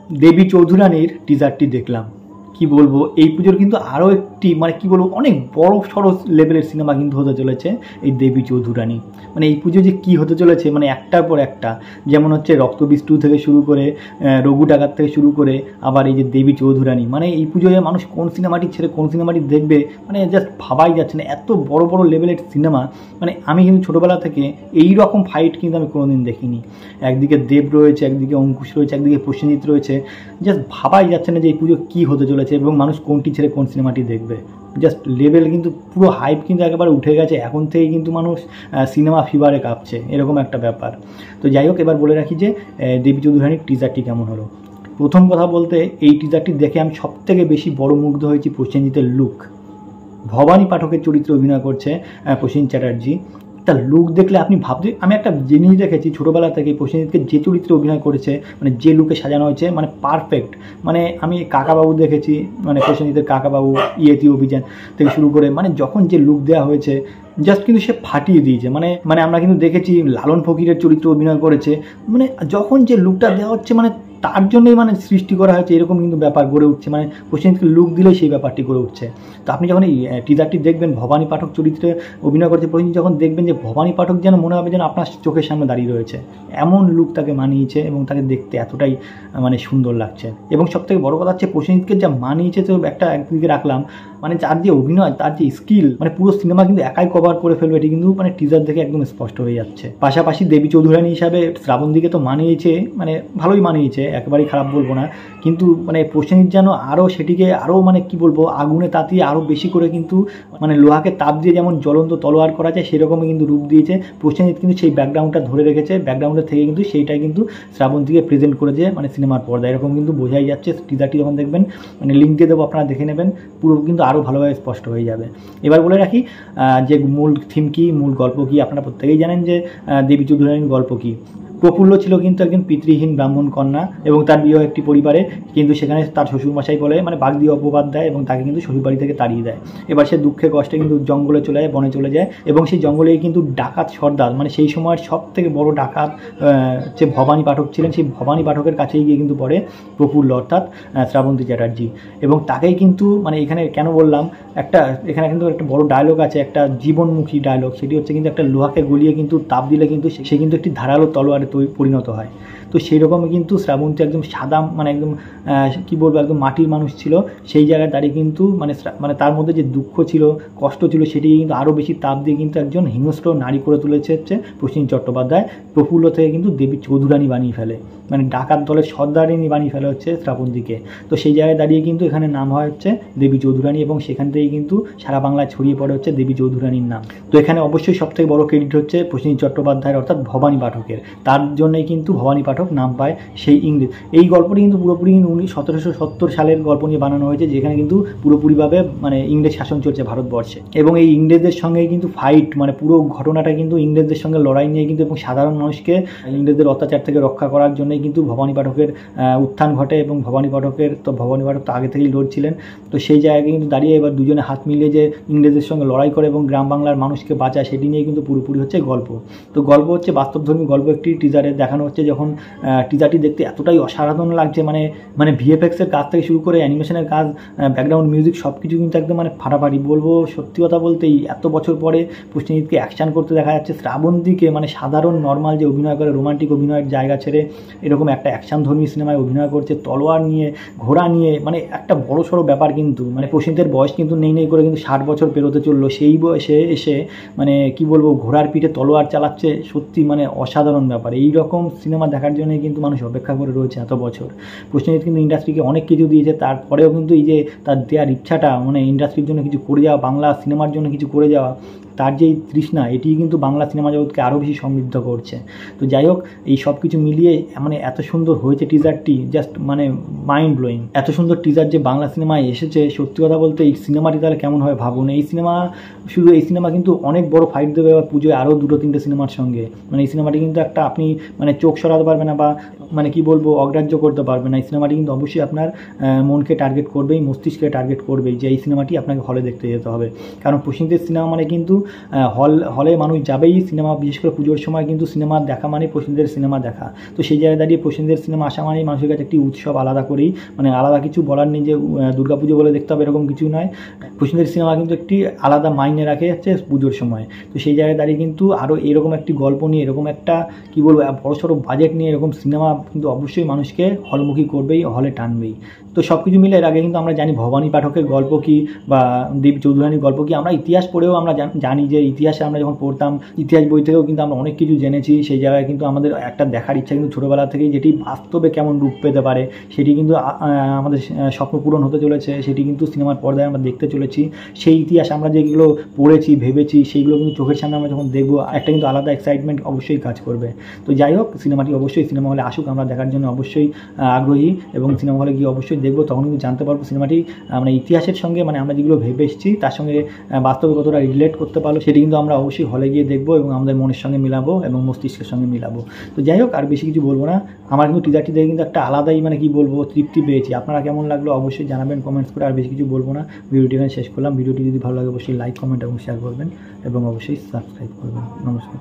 দেবী চৌধুরানীর টিজারটি দেখলাম, কি বলবো, এই পুজোর কিন্তু আরও একটি মানে কি বলবো অনেক বড় সড়ো লেভেলের সিনেমা কিন্তু হতে চলেছে এই দেবী চৌধুরানী। মানে এই পুজো যে কী হতে চলেছে, মানে একটার পর একটা, যেমন হচ্ছে রক্তবিষ্টু থেকে শুরু করে রঘু ডাকাত থেকে শুরু করে আবার এই যে দেবী চৌধুরানী, মানে এই পুজোয় মানুষ কোন সিনেমাটি ছেড়ে কোন সিনেমাটি দেখবে মানে জাস্ট ভাবাই যাচ্ছে না, এত বড় বড় লেভেলের সিনেমা। মানে আমি কিন্তু ছোটোবেলা থেকে এই রকম ফাইট কিন্তু আমি কোনোদিন দেখিনি। একদিকে দেব রয়েছে, একদিকে অঙ্কুশ রয়েছে, একদিকে প্রসেনজিৎ রয়েছে, জাস্ট ভাবাই যাচ্ছে না যে এই পুজো কী হতে চলেছে এবং মানুষ কোনটি ছেড়ে কোন সিনেমাটি দেখবে। জাস্ট লেভেল কিন্তু পুরো হাইপ কিন্তু একেবারে উঠে গেছে, এখন থেকে কিন্তু মানুষ সিনেমা ফিভারে কাঁপছে, এরকম একটা ব্যাপার। তো যাই হোক, এবার বলে রাখি যে দেবী চৌধুরানীর টিজারটি কেমন হলো। প্রথম কথা বলতে, এই টিজারটি দেখে আমি সবথেকে বেশি বড় মুগ্ধ হয়েছি প্রসেনজিতের লুক। ভবানী পাঠকের চরিত্রে অভিনয় করছে প্রসেনজিৎ চ্যাটার্জি। তার লুক দেখলে আপনি ভাবতে, আমি একটা জিনিস দেখেছি ছোটোবেলা থেকে, প্রসেনজিৎকে যে চরিত্রে অভিনয় করেছে মানে যে লুকে সাজানো হয়েছে মানে পারফেক্ট। মানে আমি কাকাবাবু দেখেছি, মানে প্রসেনজিতের কাকাবাবু, ইয়েতি অভিযান থেকে শুরু করে মানে যখন যে লুক দেওয়া হয়েছে জাস্ট কিন্তু সে ফাটিয়ে দিয়েছে। মানে আমরা কিন্তু দেখেছি লালন ফকিরের চরিত্রে অভিনয় করেছে, মানে যখন যে লুকটা দেওয়া হচ্ছে মানে তার জন্যই মানে সৃষ্টি করা হয়েছে, এরকম কিন্তু ব্যাপার গড়ে উঠছে। মানে প্রসেনজিৎকে লুক দিলেই সেই ব্যাপারটি গড়ে উঠছে। তো আপনি যখন এই টিজারটি দেখবেন, ভবানী পাঠক চরিত্রে অভিনয় করছে প্রসেনজিৎ, যখন দেখবেন যে ভবানী পাঠক যেন মনে হবে যেন আপনার চোখের সামনে দাঁড়িয়ে রয়েছে, এমন লুক তাকে মানিয়েছে এবং তাকে দেখতে এতটাই মানে সুন্দর লাগছে। এবং সবথেকে বড় কথা হচ্ছে প্রসেনজিৎকে যা মানিয়েছে, তো একটা একদিকে রাখলাম, মানে তার যে অভিনয়, তার যে স্কিল, মানে পুরো সিনেমা কিন্তু একাই কভার করে ফেলবে, এটি কিন্তু মানে টিজার দেখে একদম স্পষ্ট হয়ে যাচ্ছে। পাশাপাশি দেবী চৌধুরানী হিসাবে শ্রাবন্তীকে তো মানিয়েছে, মানে ভালোই মানিয়েছে, একেবারেই খারাপ বলবো না, কিন্তু মানে প্রসেনজিৎ যেন আরও সেটিকে আরও মানে কি বলবো আগুনে তাতিয়ে আরও বেশি করে কিন্তু মানে লোহাকে তাপ দিয়ে যেমন জ্বলন্ত তলোয়ার করা যায় সেরকমই কিন্তু রূপ দিয়েছে প্রসেনজিৎ। কিন্তু সেই ব্যাকগ্রাউন্ডটা ধরে রেখেছে, ব্যাকগ্রাউন্ডের থেকে কিন্তু সেইটাই কিন্তু শ্রাবন্তীকে প্রেজেন্ট করেছে মানে সিনেমার পর্দায়, এরকম কিন্তু বোঝাই যাচ্ছে। টিজারটি যখন দেখবেন, মানে লিঙ্ক দিয়ে দেবো, আপনারা দেখে নেবেন, পুরো কিন্তু আরও ভালোভাবে স্পষ্ট হয়ে যাবে। এবার বলে রাখি যে মূল থিম কী, মূল গল্প কী। আপনারা প্রত্যেকেই জানেন যে দেবী চৌধুরানীর গল্প কী। প্রফুল্ল ছিল কিন্তু একজন পিতৃহীন ব্রাহ্মণ কন্যা এবং তার বিয়ে একটি পরিবারে, কিন্তু সেখানে তার শ্বশুরমশাই বলে মানে বাগদি অপবাদ দেয় এবং তাকে কিন্তু শ্বশুরবাড়ি থেকে তাড়িয়ে দেয়। এবার সে দুঃখে কষ্টে কিন্তু জঙ্গলে চলে যায়, বনে চলে যায়, এবং সেই জঙ্গলেই কিন্তু ডাকাত সর্দার, মানে সেই সময়ের সব থেকে বড় ডাকাত যে ভবানী পাঠক ছিলেন, সেই ভবানী পাঠকের কাছেই গিয়ে কিন্তু পড়ে প্রফুল্ল, অর্থাৎ শ্রাবন্তী চ্যাটার্জি। এবং তাকেই কিন্তু মানে এখানে কেন বললাম, এখানে কিন্তু একটা বড় ডায়লগ আছে, একটা জীবনমুখী ডায়লগ, সেটি হচ্ছে কিন্তু একটা লোহাকে গলিয়ে কিন্তু তাপ দিলে কিন্তু সে কিন্তু একটি ধারালো তলোয়ারে পরিণত হয়। তো সেই রকমই কিন্তু শ্রাবন্তী একদম সাদা, মানে একদম কী বলবো, একদম মাটির মানুষ ছিল। সেই জায়গায় দাঁড়িয়ে কিন্তু মানে তার মধ্যে যে দুঃখ ছিল, কষ্ট ছিল, সেটি কিন্তু আরও বেশি তাপ দিয়ে কিন্তু একজন হিংস্র নারী করে তুলেছে হচ্ছে প্রসেনজিৎ চট্টোপাধ্যায়। প্রফুল্ল থেকে কিন্তু দেবী চৌধুরানী বানিয়ে ফেলে, মানে ডাকাত দলের সর্দারিনী বানিয়ে ফেলে হচ্ছে শ্রাবন্তীকে। তো সেই জায়গায় দাঁড়িয়ে কিন্তু এখানে নাম হয় হচ্ছে দেবী চৌধুরানী, এবং সেখান থেকেই কিন্তু সারা বাংলায় ছড়িয়ে পড়ে হচ্ছে দেবী চৌধুরানীর নাম। তো এখানে অবশ্যই সবথেকে বড় ক্রেডিট হচ্ছে প্রসেনজিৎ চট্টোপাধ্যায়ের, অর্থাৎ ভবানী পাঠকের। তার জন্যই কিন্তু ভবানী পাঠক নাম পায় সেই ইংরেজ। এই গল্পটি কিন্তু পুরোপুরি 1770 সালের গল্প নিয়ে বানানো হয়েছে, যেখানে কিন্তু পুরোপুরিভাবে মানে ইংরেজ শাসন চলছে ভারতবর্ষে, এবং এই ইংরেজদের সঙ্গে কিন্তু ফাইট, মানে পুরো ঘটনাটা কিন্তু ইংরেজদের সঙ্গে লড়াই নিয়ে কিন্তু, এবং সাধারণ মানুষকে ইংরেজদের অত্যাচার থেকে রক্ষা করার জন্যই কিন্তু ভবানী পাঠকের উত্থান ঘটে। এবং ভবানী পাঠক তো আগে থেকেই লড়ছিলেন। তো সেই জায়গায় কিন্তু দাঁড়িয়ে এবার দুজনে হাত মিলিয়ে যে ইংরেজদের সঙ্গে লড়াই করে এবং গ্রাম বাংলার মানুষকে বাঁচায়, সেটি নিয়ে কিন্তু পুরোপুরি হচ্ছে গল্প। তো গল্প হচ্ছে বাস্তবধর্মী গল্প, একটি টিজারে দেখানো হচ্ছে। যখন টিজারটি দেখতে এতটাই অসাধারণ লাগছে, মানে ভিএফএক্সের কাজ থেকে শুরু করে অ্যানিমেশনের কাজ, ব্যাকগ্রাউন্ড মিউজিক, সব কিছু কিন্তু একদম মানে ফাটাফাটি। বলবো সত্যি কথা বলতেই, এত বছর পরে প্রসেনজিৎকে অ্যাকশান করতে দেখা যাচ্ছে, শ্রাবন্তীকে মানে সাধারণ নর্মাল যে অভিনয় করে, রোমান্টিক অভিনয়ের জায়গা ছেড়ে এরকম একটা অ্যাকশানধর্মী সিনেমায় অভিনয় করছে, তলোয়ার নিয়ে, ঘোড়া নিয়ে, মানে একটা বড় সড়ো ব্যাপার। কিন্তু মানে প্রসেনজিতের বয়স কিন্তু নেই করে কিন্তু 60 বছর পেরোতে চললো, সেই বয়সে এসে মানে কি বলবো ঘোড়ার পিঠে তলোয়ার চালাচ্ছে, সত্যি মানে অসাধারণ ব্যাপার। এই রকম সিনেমা দেখার জন্যই কিন্তু মানুষ অপেক্ষা করে রয়েছে এত বছর। প্রসেনজিৎ কিন্তু ইন্ডাস্ট্রিকে অনেক কিছু দিয়েছে, তারপরেও কিন্তু এই যে তার দেওয়ার ইচ্ছাটা, মানে ইন্ডাস্ট্রির জন্য কিছু করে যাওয়া, বাংলা সিনেমার জন্য কিছু করে যাওয়া, তার যে তৃষ্ণা, এটি কিন্তু বাংলা সিনেমা জগৎকে আরও বেশি সমৃদ্ধ করছে। তো যাই হোক, এই সব কিছু মিলিয়ে মানে এত সুন্দর হয়েছে টিজারটি, জাস্ট মানে মাইন্ড ব্লোয়িং। এত সুন্দর টিজার যে বাংলা সিনেমায় এসেছে, সত্যি কথা বলতে এই সিনেমাটি তাহলে কেমন হয় ভাবুন। এই সিনেমা কিন্তু অনেক বড় ফাইট দেবে পুজোয় আরও 2-3টে সিনেমার সঙ্গে। মানে এই সিনেমাটি কিন্তু একটা আপনি মানে চোখ সরাতে পারবেন না বা মানে কি বলবো অগ্রাহ্য করতে পারবে না। এই সিনেমাটি কিন্তু অবশ্যই আপনার মনকে টার্গেট করবেই, মস্তিষ্ককে টার্গেট করবেই যে এই সিনেমাটি আপনাকে হলে দেখতে যেতে হবে। কারণ প্রসেনজিতের সিনেমা মানে কিন্তু হলে মানুষ যাবেই। সিনেমা বিশেষ করে পুজোর সময় কিন্তু সিনেমা দেখা মানে প্রসেনজিতের সিনেমা দেখা। তো সেই জায়গায় দাঁড়িয়ে প্রসেনজিতের সিনেমা আসা মানেই মানুষের কাছে একটি উৎসব আলাদা করেই, মানে আলাদা কিছু বলার নেই যে দুর্গাপুজো বলে দেখতে হবে এরকম কিছু নয়। প্রসেনজিতের সিনেমা কিন্তু একটি আলাদা মাইনে রাখে হচ্ছে পুজোর সময়। তো সেই জায়গায় দাঁড়িয়ে কিন্তু আরও এরকম একটি গল্প নিয়ে, এরকম একটা কী বলবো বড়সড় বাজেট নিয়ে এরকম সিনেমা কিন্তু অবশ্যই মানুষকে হলমুখী করবেই, হলে টানবেই। তো সব কিছু মিলে এর আগে কিন্তু আমরা জানি ভবানী পাঠকের গল্প কী বা দেবী চৌধুরানীর গল্প কী। আমরা ইতিহাস পড়েও আমরা জানি যে ইতিহাসে আমরা যখন পড়তাম ইতিহাস বই থেকেও কিন্তু আমরা অনেক কিছু জেনেছি। সেই জায়গায় কিন্তু আমাদের একটা দেখার ইচ্ছা কিন্তু ছোটোবেলা থেকেই, যেটি বাস্তবে কেমন রূপ পেতে পারে সেটি কিন্তু আমাদের স্বপ্ন পূরণ হতে চলেছে, সেটি কিন্তু সিনেমার পর্দায় আমরা দেখতে চলেছি। সেই ইতিহাস আমরা যেগুলো পড়েছি ভেবেছি সেইগুলো কিন্তু চোখের সামনে আমরা যখন দেখবো একটা কিন্তু আলাদা এক্সাইটমেন্ট অবশ্যই কাজ করবে। তো যাই হোক, সিনেমাটি অবশ্যই সিনেমা হলে আসুক, আমরা দেখার জন্য অবশ্যই আগ্রহী এবং সিনেমা হলে গিয়ে অবশ্যই দেখবো। তখন কিন্তু জানতে পারবো সিনেমাটি মানে ইতিহাসের সঙ্গে, মানে আমরা যেগুলো ভেবে এসেছি তার সঙ্গে বাস্তবে কতটা রিলেট করতে পারলো সেটি কিন্তু আমরা অবশ্যই হলে গিয়ে দেখবো এবং আমাদের মনের সঙ্গে মিলাবো এবং মস্তিষ্কের সঙ্গে মিলাবো। তো যাই হোক, আর বেশি কিছু বলবো না। আমার কিন্তু টিজারটি দেখে কিন্তু একটা আলাদাই মানে কি বলবো তৃপ্তি পেয়েছি। আপনারা কেমন লাগলো অবশ্যই জানাবেন কমেন্টস করে। আর বেশি কিছু বলবো না, ভিডিওটি এখানে শেষ করলাম। ভিডিওটি যদি ভালো লাগে অবশ্যই লাইক, কমেন্ট এবং শেয়ার করবেন এবং অবশ্যই সাবস্ক্রাইব করবেন। নমস্কার।